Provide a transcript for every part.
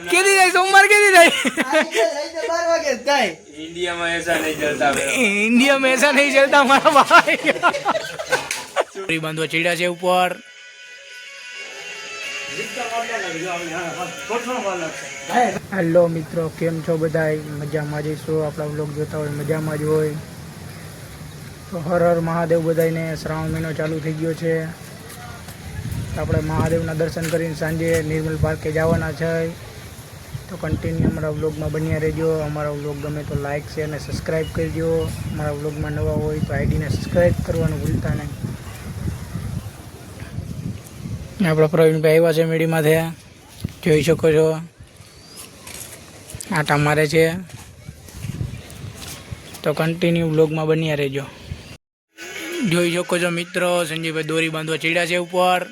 કેદી જાય સોમવાર કેદી જાય इंडिया में ऐसा नहीं चलता इंडिया में ऐसा नहीं चलता हमारा भाई बांधवा चढ़्या છે ઉપર હેલો મિત્રો કેમ છો બધાય મજામાં જઈશું આપણા વ્લોગ જોતા હોય મજામાં જ હોય તો હર હર મહાદેવ બધાને શ્રાવણ મહિનો ચાલુ થઈ ગયો છે આપણે મહાદેવના દર્શન કરીને સાંજે નિર્મલ પાર્કે જવાના છે તો કન્ટિન્યુ અમારા વ્લોગમાં બન્યા રહેજો અમારા વ્લોગ ગમે તો લાઇક શેર અને સબસ્ક્રાઈબ કરજો અમારા વ્લોગમાં નવા હોય તો આઈડીને સબસ્ક્રાઈબ કરવાનું ભૂલતા નહીં આપણા પ્રવીણભાઈ આવ્યા છે મેડીમાંથી જોઈ શકો છો આટા મારે છે તો કન્ટિન્યુ વ્લોગમાં બન્યા રહેજો જોઈ શકો છો મિત્રો સંજયભાઈ દોરી બાંધવા ચડ્યા છે ઉપર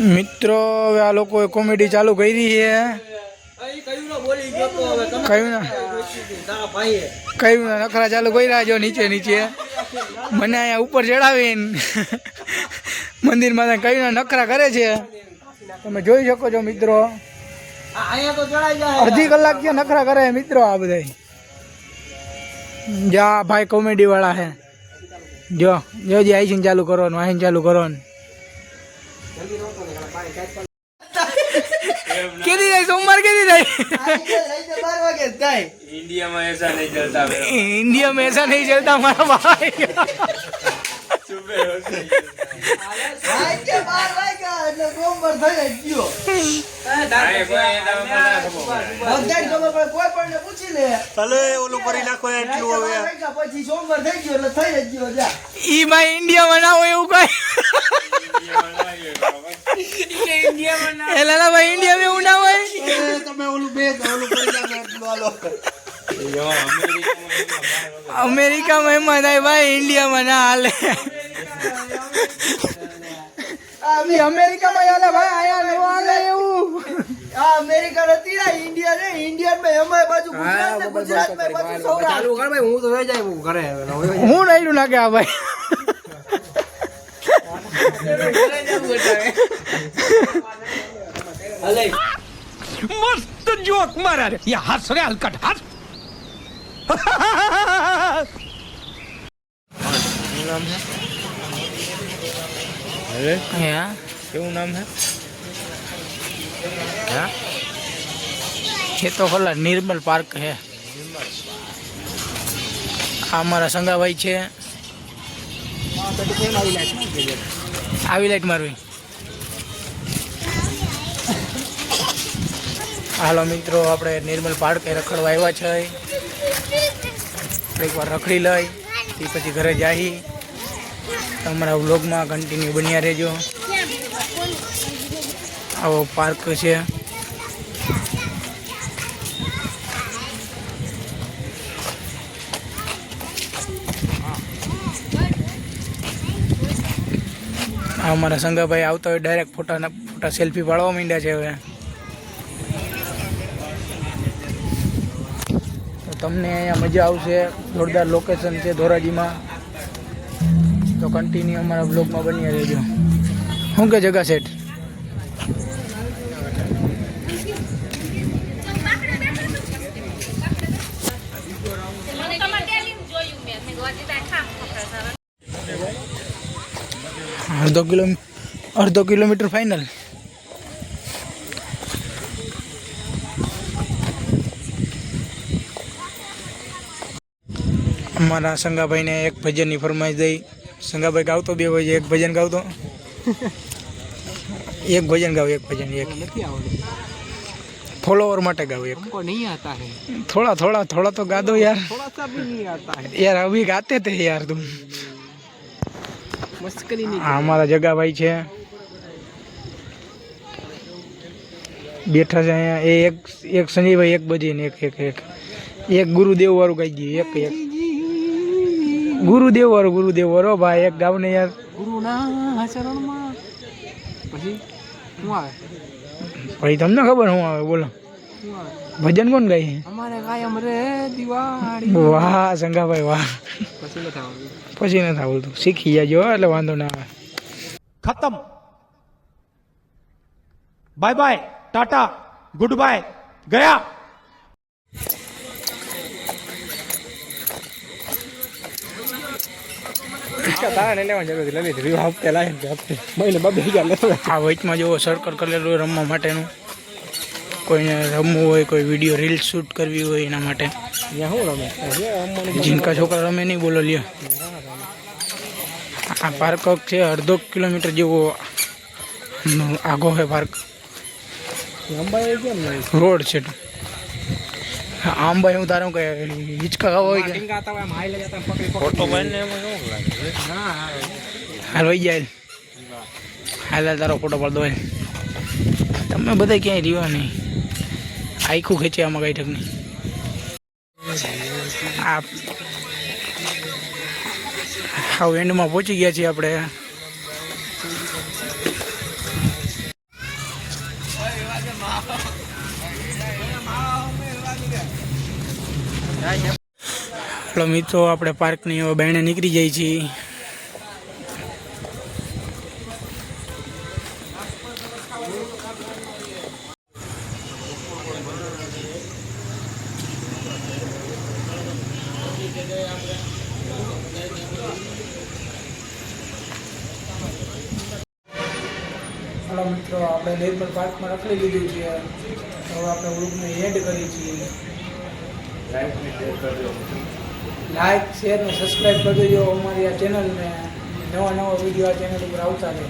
મિત્રો હવે આ લોકોએ કોમેડી ચાલુ કરી છે કયું નખરા ચાલુ કર્યા જો નીચે નીચે મને અહીંયા ઉપર ચડાવીને મંદિરમાં કયું નખરા કરે છે તમે જોઈ શકો છો મિત્રો અડધી કલાક છે નખરા કરે મિત્રો આ બધા જા ભાઈ કોમેડી વાળા હે જો જોજી આઈસીન ચાલુ કરવાનું આઈન ચાલુ કરવાનું કેદી જાય સોમવાર કેદી જાય इंडिया में ऐसा नहीं चलता इंडिया में ऐसा नहीं चलता हमारा भाई सुबह होती ઈ ભાઈ ઇન્ડિયામાં ના હોય એવું કઈ એલા ભાઈ ઇન્ડિયા में ના હોય તમે ઓલું બે ઓલું કરી નાખો અમેરિકા માં એમાં થાય ભાઈ ઇન્ડિયા માં ના હાલે અમેરિકા માં હાલે ભાઈ આયા ન હાલે એવું આ અમેરિકા નથી આ ઇન્ડિયા ને ઇન્ડિયન માં અમારે બાજુ ગુજરાત ને ગુજરાત માં બાજુ સૌરાષ્ટ્ર ચાલુ કર ભાઈ હું તો વે જાય હું ઘરે હું નઈલું નાખે આ ભાઈ मस्त जोक मारा रे ये हंस रे हलकट हंस नाम है अरे क्यों नाम है क्या ये तो ખલા નિર્મલ પાર્ક है हमारा संगा भाई છે આવી લાઈટ મારવી હાલો મિત્રો આપણે નિર્મલ પાર્કે રખડવા આવ્યા છે એકવાર રખડી લઈ એ પછી ઘરે જઈ તમારા વ્લોગમાં કન્ટિન્યુ બન્યા રહેજો આવો પાર્ક છે અમારા સંગાભાઈ આવતા હોય ડાયરેક્ટ ફોટા સેલ્ફી પાડવા માંડ્યા છે હવે તો તમને અહીંયા મજા આવશે જોરદાર લોકેશન છે ધોરાજીમાં તો કન્ટિન્યુ અમારા બ્લોગમાં બન્યા રહેજો શું કે જગા સેટ અડધો કિલોમીટર ફાઇનલ અમારા સંગાભાઈને એક ભજનની ફરમાઈશ દઈ સંગાભાઈ ગાવતો બે વાગે એક ભજન ગાવતો એક ભજન ગાવ એક ભજન એક ફોલોવર માટે ગાવ એક नहीं आता है थोड़ा थोड़ा थोड़ा तो गा दो यार थोड़ा सा भी नहीं आता है यार अभी गाते थे यार तुम मस्करी नहीं અમારા જગાભાઈ છે બેઠા છે અહીંયા એ એક સંજયભાઈ એક બજીને એક ગુરુદેવ વાળું ગાઈ ગયું એક ગુરુદેવ વાળો ભાઈ એક ગાવ ને યાર ગુરુના ચરણમાં પછી શું આવે ભાઈ તમને ખબર શું આવે બોલો ભજન કોણ ગાય છે? અમારે કાયમ રે દિવાળી. વાહ સંગાભાઈ વાહ. પછી નથી આવડતું. પછી નથી આવડતું, શીખી જાજો હો, એટલે વાંધો ના આવે. खत्म bye bye tata good bye गया આ વચમાં જેવો સર્કલ કરેલું હોય રમવા માટેનું, કોઈને રમવું હોય, કોઈ વિડીયો રીલ શૂટ કરવી હોય એના માટે. જીનકા છોકરા રમે નહીં, બોલો લ્યો. આ પાર્ક છે 1.5 કિલોમીટર જેવો આગો છે પાર્ક, રોડ છે. આંબા એવું તારું કે હિંચકા ખાવા હોય કે ફોટો પાડીને એમાં કેવું લાગે? હાલ વહી જાય, હાલ હાલ તારો ફોટો પાડ દો. તમે બધા ક્યાંય રહ્યો નહીં, આખું ખેંચે આમાં કઈ ઠક નહીં. આ હાવ એન્ડમાં પહોંચી ગયા છીએ આપણે. હલો મિત્રો, આપણે પાર્કની હવે બાયણે નીકળી જાય છીએ. હલો મિત્રો, આપણે દેવપર પાર્કમાં રખડી લીધું છે. હવે આપણે ગ્રુપને એડ કરી છીએ. લાઈક શેર ને સબસ્ક્રાઈબ કરી દેજો અમારી આ ચેનલને. નવા નવા વિડીયો આ ચેનલ ઉપર આવતા રહે.